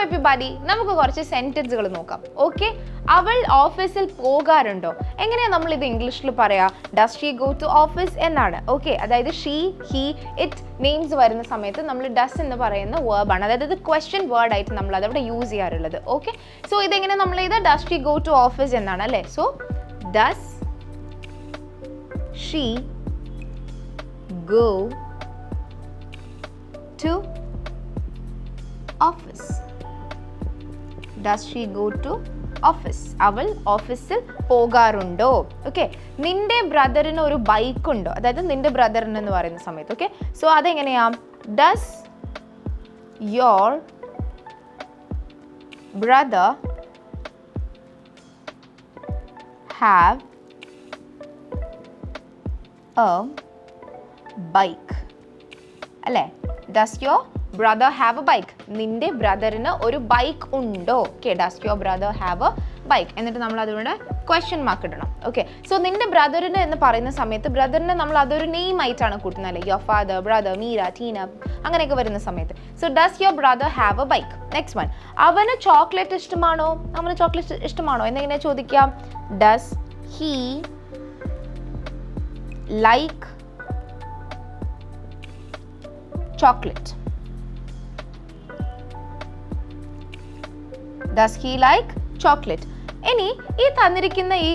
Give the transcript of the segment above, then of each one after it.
Everybody, നമുക്ക് കുറച്ച് സെന്റൻസുകൾ നോക്കാം. ഓക്കെ, അവൾ ഓഫീസിൽ പോകാറുണ്ടോ? എങ്ങനെയാണ് നമ്മൾ ഇത് ഇംഗ്ലീഷിൽ പറയാ? Does she go to office എന്നാണ്. ഓക്കെ, അതായത് ഷീ, ഹി, ഇറ്റ് നെയിംസ് വരുന്ന സമയത്ത് നമ്മൾ ഡസ് എന്ന് പറയുന്ന വേർബാണ്, അതായത് ഇത് ക്വസ്റ്റ്യൻ വേർഡ് ആയിട്ട് നമ്മൾ അതവിടെ യൂസ് ചെയ്യാറുള്ളത്. ഓക്കെ, സോ ഇതെങ്ങനെ നമ്മൾ ചെയ്ത് does she go to office എന്നാണ് അല്ലേ. So does she go to office. Does she go to office. അവൾ ഓഫീസിൽ പോകാറുണ്ടോ? ഓക്കെ, നിന്റെ ബ്രദറിന് ഒരു ബൈക്ക് ഉണ്ടോ? അതായത് നിന്റെ ബ്രദറിന് എന്ന് പറയുന്ന സമയത്ത്. ഓക്കെ, സോ അതെങ്ങനെയാ? Does your brother have a bike അല്ലേ? Does your brother have a bike. നിന്റെ ബ്രദറിന് ഒരു ബൈക്ക് ഉണ്ടോ? Okay, does your brother have a bike. എന്നിട്ട് നമ്മൾ അതിവിടെ ക്വസ്റ്റ്യൻ മാർക്ക് ഇടണം. ഓക്കെ, സോ നിന്റെ ബ്രദറിന് എന്ന് പറയുന്ന സമയത്ത് ബ്രദറിന് നമ്മൾ അതൊരു നെയിം ആയിട്ടാണ് കൂട്ടുന്നത് അല്ലേ? Your father, brother, Meera, Tina, അങ്ങനെയൊക്കെ വരുന്ന സമയത്ത്. So does your brother have a bike. Next one, അവന് ചോക്ലേറ്റ് ഇഷ്ടമാണോ? അവന് ചോക്ലേറ്റ് ഇഷ്ടമാണോ എന്നെങ്ങനെ ചോദിക്കാം? Does he like chocolate? Does he like chocolate? ഇനി ഈ തന്നിരിക്കുന്ന ഈ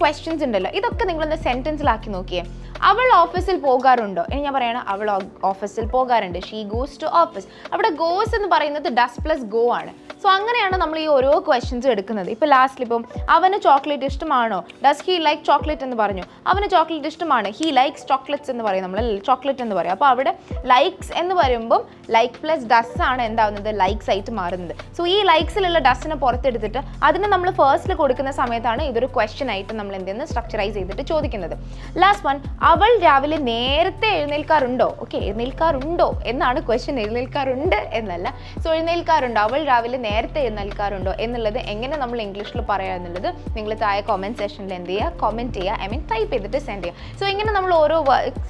ക്വസ്റ്റ്യൻസ് ഉണ്ടല്ലോ, ഇതൊക്കെ നിങ്ങളൊന്ന് സെന്റൻസിലാക്കി നോക്കിയേ. അവൾ ഓഫീസിൽ പോകാറുണ്ടോ? ഇനി ഞാൻ പറയണം, അവൾ ഓഫീസിൽ പോകാറുണ്ട്. She goes to office. അവിടെ ഗോസ് എന്ന് പറയുന്നത് ഡസ് പ്ലസ് ഗോ ആണ്. സോ അങ്ങനെയാണ് നമ്മൾ ഈ ഓരോ ക്വസ്റ്റ്യൻസും എടുക്കുന്നത്. ഇപ്പോൾ ലാസ്റ്റിൽ ഇപ്പം അവന് ചോക്ലേറ്റ് ഇഷ്ടമാണോ? ഡസ് ഹീ ലൈക്ക് ചോക്ലേറ്റ് എന്ന് പറഞ്ഞു. അവന് ചോക്ലേറ്റ് ഇഷ്ടമാണ്. ഹീ ലൈക്സ് ചോക്ലേറ്റ്സ് എന്ന് പറയും, നമ്മൾ ചോക്ലേറ്റ് എന്ന് പറയും. അപ്പോൾ അവിടെ ലൈക്സ് എന്ന് പറയുമ്പം ലൈക്ക് പ്ലസ് ഡസ് ആണ് എന്താവുന്നത്? ലൈക്സ് ആയിട്ട് മാറുന്നത്. സോ ഈ ലൈക്സിലുള്ള ഡസ്സിനെ പുറത്തെടുത്തിട്ട് അതിനെ നമ്മൾ ഫേസ്റ്റിൽ കൊടുക്കുന്ന സമയത്താണ് ഇതൊരു ക്വസ്റ്റ്യൻ ആയിട്ട് നമ്മൾ എന്ത് ചെയ്യുന്നത്? സ്ട്രക്ചറൈസ് ചെയ്തിട്ട് ചോദിക്കുന്നത്. ലാസ്റ്റ് വൺ, അവൾ രാവിലെ നേരത്തെ എഴുന്നേൽക്കാറുണ്ടോ? ഓക്കെ, എഴുന്നേൽക്കാറുണ്ടോ എന്നാണ് ക്വസ്റ്റ്യൻ, എഴുന്നേൽക്കാറുണ്ട് എന്നല്ല. സോ എഴുന്നേൽക്കാറുണ്ടോ, അവൾ രാവിലെ നേരത്തെ എഴുന്നേൽക്കാറുണ്ടോ എന്നുള്ളത് എങ്ങനെ നമ്മൾ ഇംഗ്ലീഷിൽ പറയുക എന്നുള്ളത് നിങ്ങൾ താഴെ കമൻറ്റ് സെക്ഷനിൽ എന്ത് ചെയ്യുക? കമൻറ്റ് ചെയ്യുക, ടൈപ്പ് ചെയ്തിട്ട് സെൻഡ് ചെയ്യുക. സോ ഇങ്ങനെ നമ്മൾ ഓരോ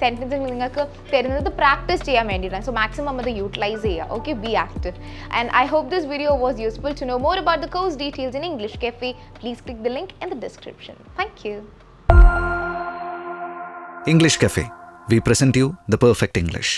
സെൻറ്റൻസും നിങ്ങൾക്ക് തരുന്നത് പ്രാക്ടീസ് ചെയ്യാൻ വേണ്ടിയിട്ടാണ്. സോ മാക്സിമം അത് യൂട്ടിലൈസ് ചെയ്യുക. Okay, be active. And I hope this video was useful. To know more about the course details in English Cafe, please click the link in the description. Thank you. English Cafe. We present you the perfect English.